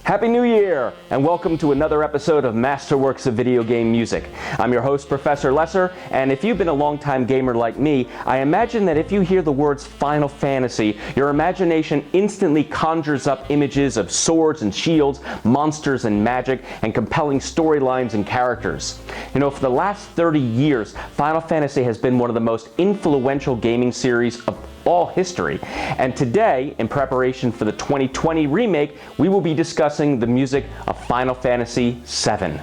Happy New Year, and welcome to another episode of Masterworks of Video Game Music. I'm your host, Professor Lesser, and if you've been a longtime gamer like me, I imagine that if you hear the words Final Fantasy, your imagination instantly conjures up images of swords and shields, monsters and magic, and compelling storylines and characters. You know, for the last 30 years, Final Fantasy has been one of the most influential gaming series of all history. And today, in preparation for the 2020 remake, we will be discussing the music of Final Fantasy VII.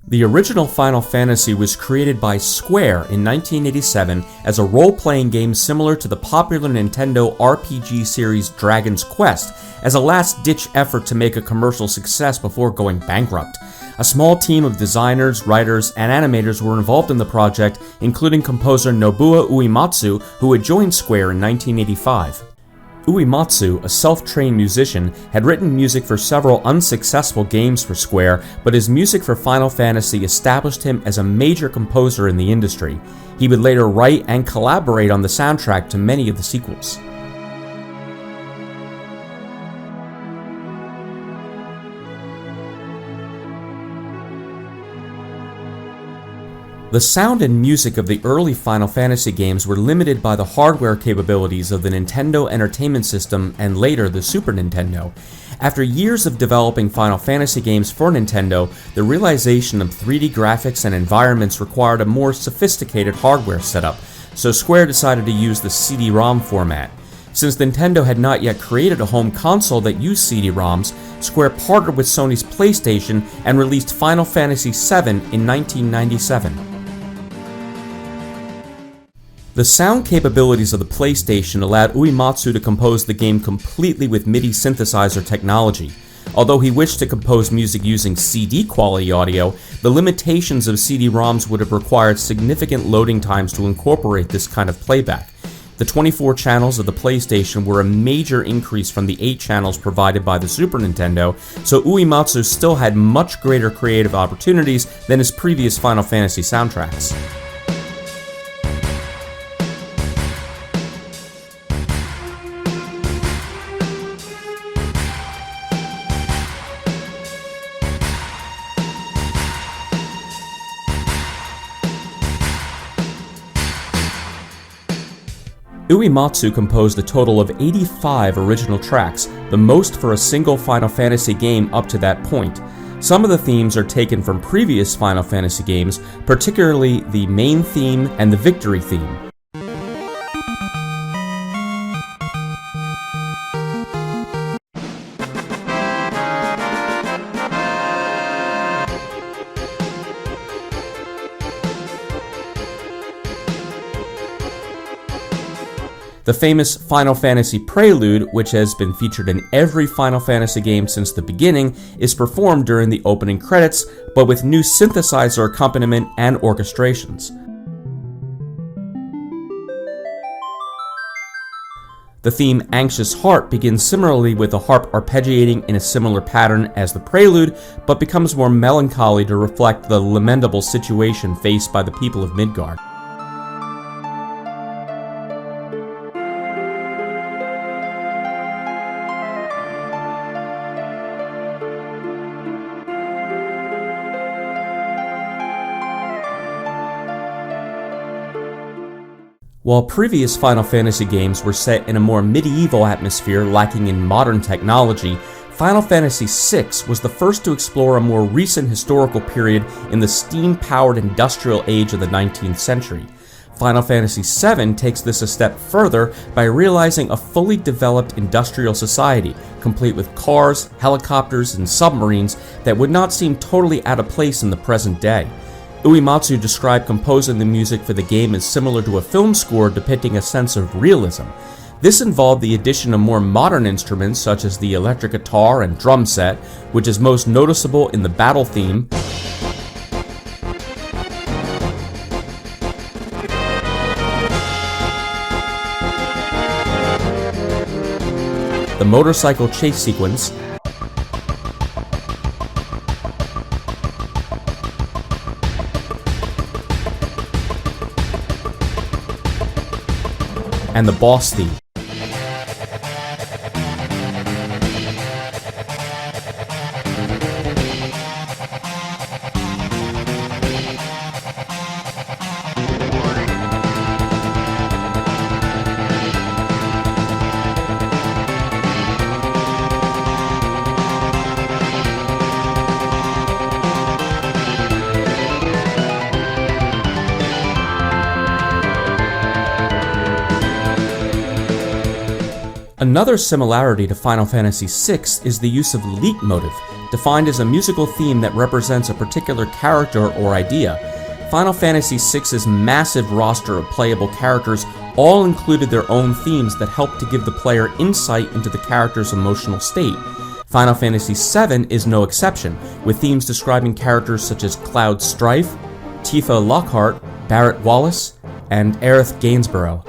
The original Final Fantasy was created by Square in 1987 as a role-playing game similar to the popular Nintendo RPG series Dragon's Quest, as a last-ditch effort to make a commercial success before going bankrupt. A small team of designers, writers, and animators were involved in the project, including composer Nobuo Uematsu, who had joined Square in 1985. Uematsu, a self-trained musician, had written music for several unsuccessful games for Square, but his music for Final Fantasy established him as a major composer in the industry. He would later write and collaborate on the soundtrack to many of the sequels. The sound and music of the early Final Fantasy games were limited by the hardware capabilities of the Nintendo Entertainment System and later the Super Nintendo. After years of developing Final Fantasy games for Nintendo, the realization of 3D graphics and environments required a more sophisticated hardware setup, so Square decided to use the CD-ROM format. Since Nintendo had not yet created a home console that used CD-ROMs, Square partnered with Sony's PlayStation and released Final Fantasy VII in 1997. The sound capabilities of the PlayStation allowed Uematsu to compose the game completely with MIDI synthesizer technology. Although he wished to compose music using CD quality audio, the limitations of CD-ROMs would have required significant loading times to incorporate this kind of playback. The 24 channels of the PlayStation were a major increase from the 8 channels provided by the Super Nintendo, so Uematsu still had much greater creative opportunities than his previous Final Fantasy soundtracks. Uematsu composed a total of 85 original tracks, the most for a single Final Fantasy game up to that point. Some of the themes are taken from previous Final Fantasy games, particularly the main theme and the victory theme. The famous Final Fantasy Prelude, which has been featured in every Final Fantasy game since the beginning, is performed during the opening credits, but with new synthesizer accompaniment and orchestrations. The theme Anxious Heart begins similarly with the harp arpeggiating in a similar pattern as the prelude, but becomes more melancholy to reflect the lamentable situation faced by the people of Midgard. While previous Final Fantasy games were set in a more medieval atmosphere lacking in modern technology, Final Fantasy VI was the first to explore a more recent historical period in the steam-powered industrial age of the 19th century. Final Fantasy VII takes this a step further by realizing a fully developed industrial society, complete with cars, helicopters, and submarines that would not seem totally out of place in the present day. Uematsu described composing the music for the game as similar to a film score depicting a sense of realism. This involved the addition of more modern instruments such as the electric guitar and drum set, which is most noticeable in the battle theme, the motorcycle chase sequence, and the boss theme. Another similarity to Final Fantasy VI is the use of leitmotif, defined as a musical theme that represents a particular character or idea. Final Fantasy VI's massive roster of playable characters all included their own themes that helped to give the player insight into the character's emotional state. Final Fantasy VII is no exception, with themes describing characters such as Cloud Strife, Tifa Lockhart, Barrett Wallace, and Aerith Gainsborough.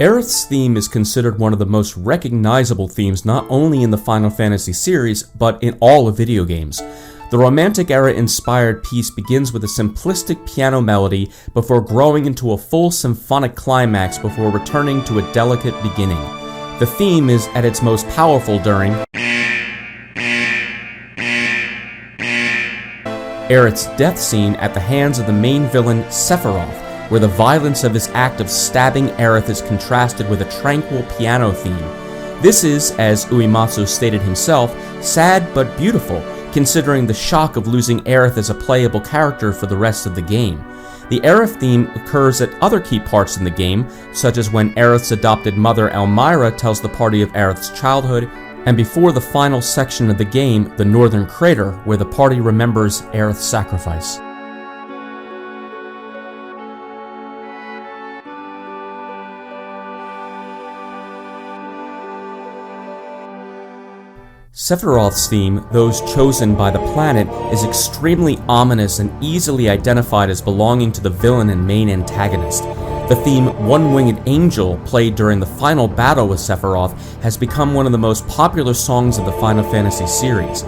Aerith's theme is considered one of the most recognizable themes not only in the Final Fantasy series, but in all of video games. The Romantic era-inspired piece begins with a simplistic piano melody before growing into a full symphonic climax before returning to a delicate beginning. The theme is at its most powerful during Aerith's death scene at the hands of the main villain Sephiroth, where the violence of his act of stabbing Aerith is contrasted with a tranquil piano theme. This is, as Uematsu stated himself, sad but beautiful, considering the shock of losing Aerith as a playable character for the rest of the game. The Aerith theme occurs at other key parts in the game, such as when Aerith's adopted mother Elmyra tells the party of Aerith's childhood, and before the final section of the game, the Northern Crater, where the party remembers Aerith's sacrifice. Sephiroth's theme, Those Chosen by the Planet, is extremely ominous and easily identified as belonging to the villain and main antagonist. The theme One-Winged Angel, played during the final battle with Sephiroth, has become one of the most popular songs of the Final Fantasy series.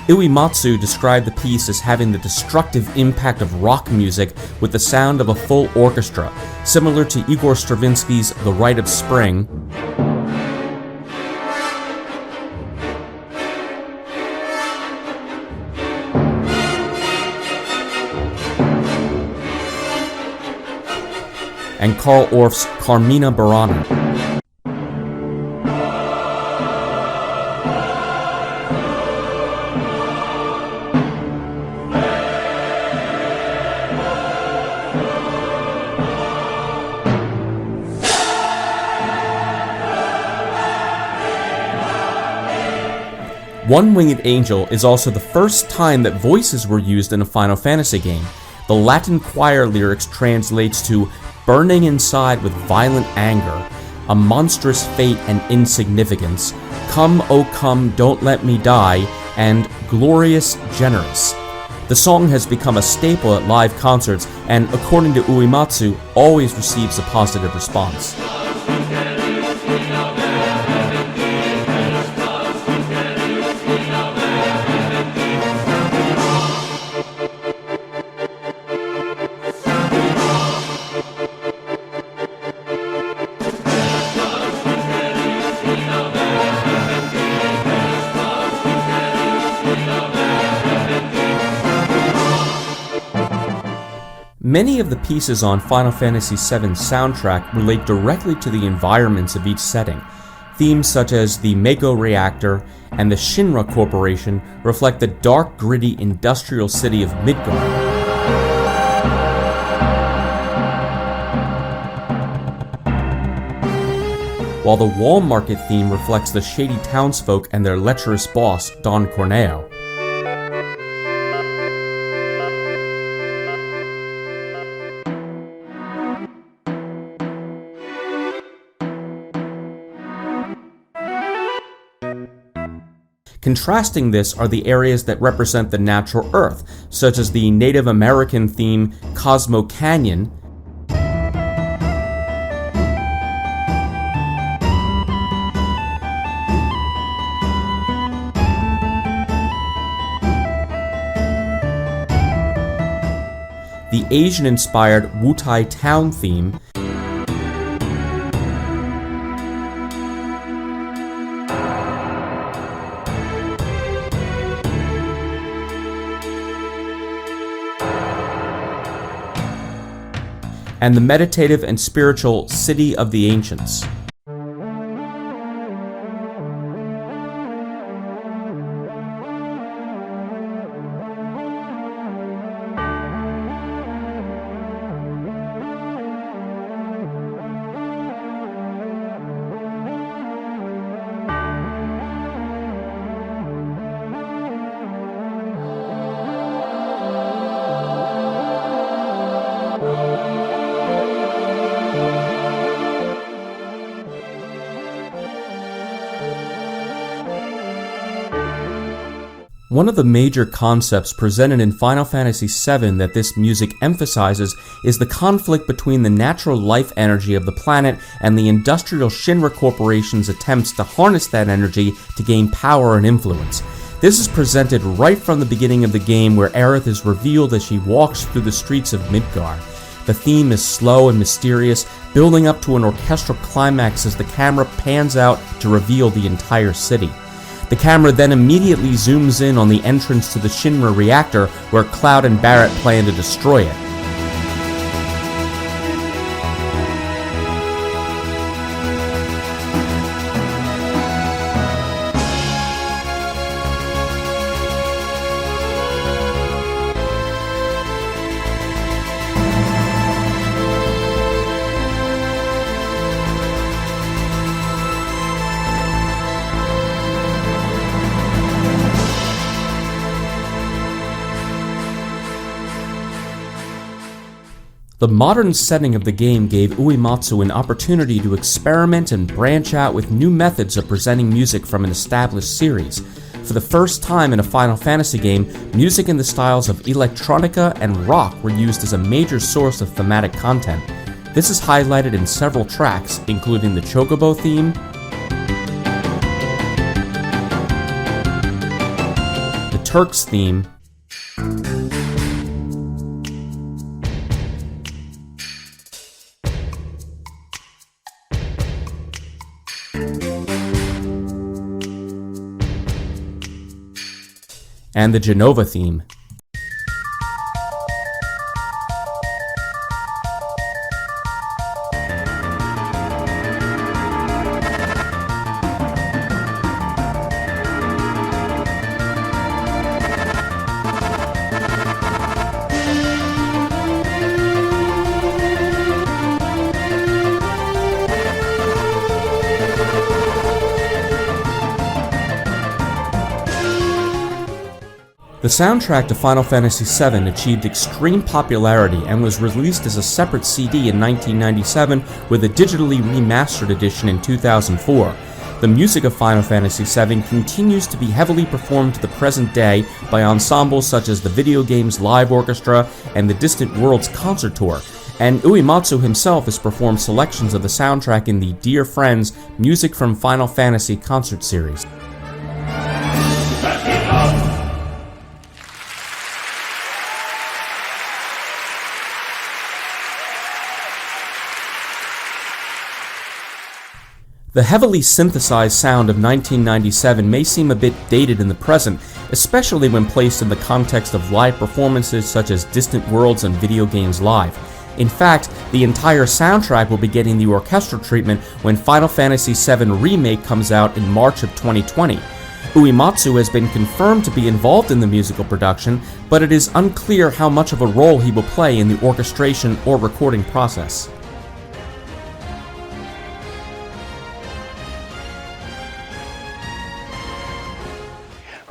Uematsu described the piece as having the destructive impact of rock music with the sound of a full orchestra, similar to Igor Stravinsky's The Rite of Spring, and Carl Orff's Carmina Burana. One-Winged Angel is also the first time that voices were used in a Final Fantasy game. The Latin choir lyrics translates to burning inside with violent anger, a monstrous fate and insignificance, come, oh come, don't let me die, and glorious, generous. The song has become a staple at live concerts and, according to Uematsu, always receives a positive response. Many of the pieces on Final Fantasy VII's soundtrack relate directly to the environments of each setting. Themes such as the Mako Reactor and the Shinra Corporation reflect the dark, gritty industrial city of Midgard. While the Wall Market theme reflects the shady townsfolk and their lecherous boss, Don Corneo. Contrasting this are the areas that represent the natural earth, such as the Native American theme Cosmo Canyon, the Asian-inspired Wutai Town theme, and the meditative and spiritual City of the Ancients. One of the major concepts presented in Final Fantasy VII that this music emphasizes is the conflict between the natural life energy of the planet and the industrial Shinra Corporation's attempts to harness that energy to gain power and influence. This is presented right from the beginning of the game, where Aerith is revealed as she walks through the streets of Midgar. The theme is slow and mysterious, building up to an orchestral climax as the camera pans out to reveal the entire city. The camera then immediately zooms in on the entrance to the Shinra reactor, where Cloud and Barret plan to destroy it. The modern setting of the game gave Uematsu an opportunity to experiment and branch out with new methods of presenting music from an established series. For the first time in a Final Fantasy game, music in the styles of electronica and rock were used as a major source of thematic content. This is highlighted in several tracks, including the Chocobo theme, the Turks theme, and the Genova theme. The soundtrack to Final Fantasy VII achieved extreme popularity and was released as a separate CD in 1997 with a digitally remastered edition in 2004. The music of Final Fantasy VII continues to be heavily performed to the present day by ensembles such as the video game's live orchestra and the Distant Worlds concert tour, and Uematsu himself has performed selections of the soundtrack in the Dear Friends Music from Final Fantasy concert series. The heavily synthesized sound of 1997 may seem a bit dated in the present, especially when placed in the context of live performances such as Distant Worlds and Video Games Live. In fact, the entire soundtrack will be getting the orchestral treatment when Final Fantasy VII Remake comes out in March of 2020. Uematsu has been confirmed to be involved in the musical production, but it is unclear how much of a role he will play in the orchestration or recording process.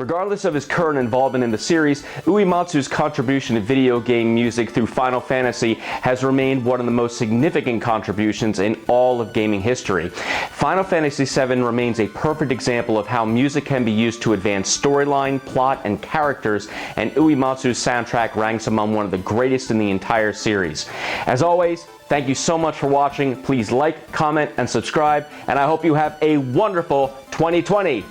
Regardless of his current involvement in the series, Uematsu's contribution to video game music through Final Fantasy has remained one of the most significant contributions in all of gaming history. Final Fantasy VII remains a perfect example of how music can be used to advance storyline, plot, and characters, and Uematsu's soundtrack ranks among one of the greatest in the entire series. As always, thank you so much for watching. Please like, comment, and subscribe, and I hope you have a wonderful 2020.